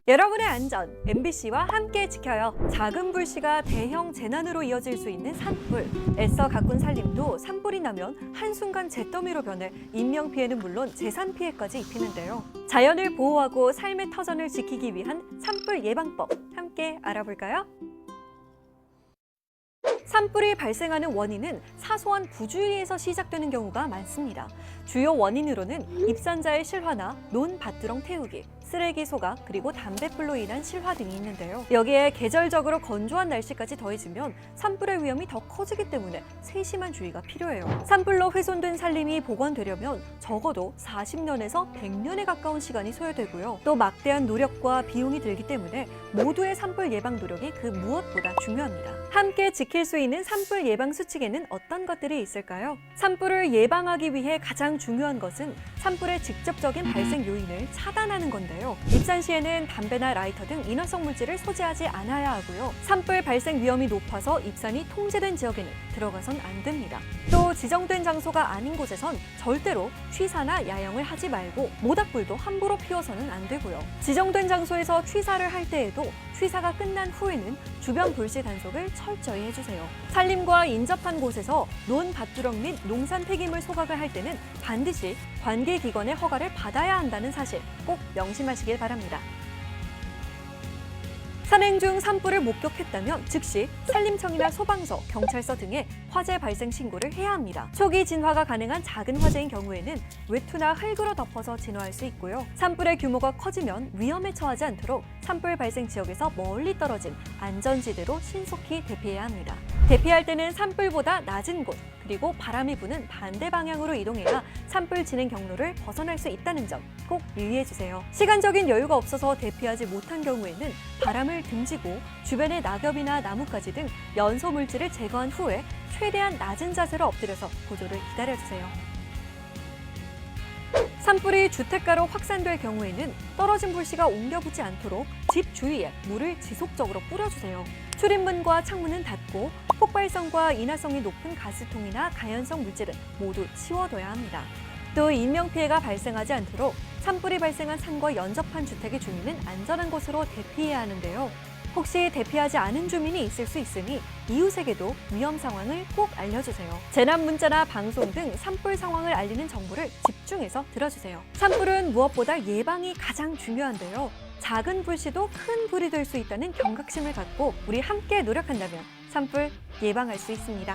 여러분의 안전, MBC와 함께 지켜요. 작은 불씨가 대형 재난으로 이어질 수 있는 산불. 애써 가꾼 산림도 산불이 나면 한순간 잿더미로 변해 인명피해는 물론 재산피해까지 입히는데요. 자연을 보호하고 삶의 터전을 지키기 위한 산불 예방법, 함께 알아볼까요? 산불이 발생하는 원인은 사소한 부주의에서 시작되는 경우가 많습니다. 주요 원인으로는 입산자의 실화나 논밭두렁 태우기, 쓰레기 소각, 그리고 담뱃불로 인한 실화 등이 있는데요. 여기에 계절적으로 건조한 날씨까지 더해지면 산불의 위험이 더 커지기 때문에 세심한 주의가 필요해요. 산불로 훼손된 산림이 복원되려면 적어도 40년에서 100년에 가까운 시간이 소요되고요. 또 막대한 노력과 비용이 들기 때문에 모두의 산불 예방 노력이 그 무엇보다 중요합니다. 함께 지킬 수 있는 산불 예방 수칙에는 어떤 것들이 있을까요? 산불을 예방하기 위해 가장 중요한 것은 산불의 직접적인 발생 요인을 차단하는 건데요. 입산 시에는 담배나 라이터 등 인화성 물질을 소지하지 않아야 하고요. 산불 발생 위험이 높아서 입산이 통제된 지역에는 들어가선 안 됩니다. 또 지정된 장소가 아닌 곳에선 절대로 취사나 야영을 하지 말고 모닥불도 함부로 피워서는 안 되고요. 지정된 장소에서 취사를 할 때에도 취사가 끝난 후에는 주변 불씨 단속을 철저히 해주세요. 산림과 인접한 곳에서 논밭두렁 및 농산 폐기물 소각을 할 때는 반드시 관계기관의 허가를 받아야 한다는 사실 꼭 명심하시길 바랍니다. 산행 중 산불을 목격했다면 즉시 산림청이나 소방서, 경찰서 등에 화재 발생 신고를 해야 합니다. 초기 진화가 가능한 작은 화재인 경우에는 외투나 흙으로 덮어서 진화할 수 있고요. 산불의 규모가 커지면 위험에 처하지 않도록 산불 발생 지역에서 멀리 떨어진 안전지대로 신속히 대피해야 합니다. 대피할 때는 산불보다 낮은 곳, 그리고 바람이 부는 반대 방향으로 이동해야 산불 진행 경로를 벗어날 수 있다는 점 꼭 유의해주세요. 시간적인 여유가 없어서 대피하지 못한 경우에는 바람을 등지고 주변의 낙엽이나 나뭇가지 등 연소 물질을 제거한 후에 최대한 낮은 자세로 엎드려서 구조를 기다려주세요. 산불이 주택가로 확산될 경우에는 떨어진 불씨가 옮겨붙지 않도록 집 주위에 물을 지속적으로 뿌려주세요. 출입문과 창문은 닫고 폭발성과 인화성이 높은 가스통이나 가연성 물질은 모두 치워둬야 합니다. 또 인명피해가 발생하지 않도록 산불이 발생한 산과 연접한 주택의 주민은 안전한 곳으로 대피해야 하는데요. 혹시 대피하지 않은 주민이 있을 수 있으니 이웃에게도 위험 상황을 꼭 알려주세요. 재난 문자나 방송 등 산불 상황을 알리는 정보를 집중해서 들어주세요. 산불은 무엇보다 예방이 가장 중요한데요. 작은 불씨도 큰 불이 될 수 있다는 경각심을 갖고 우리 함께 노력한다면 산불 예방할 수 있습니다.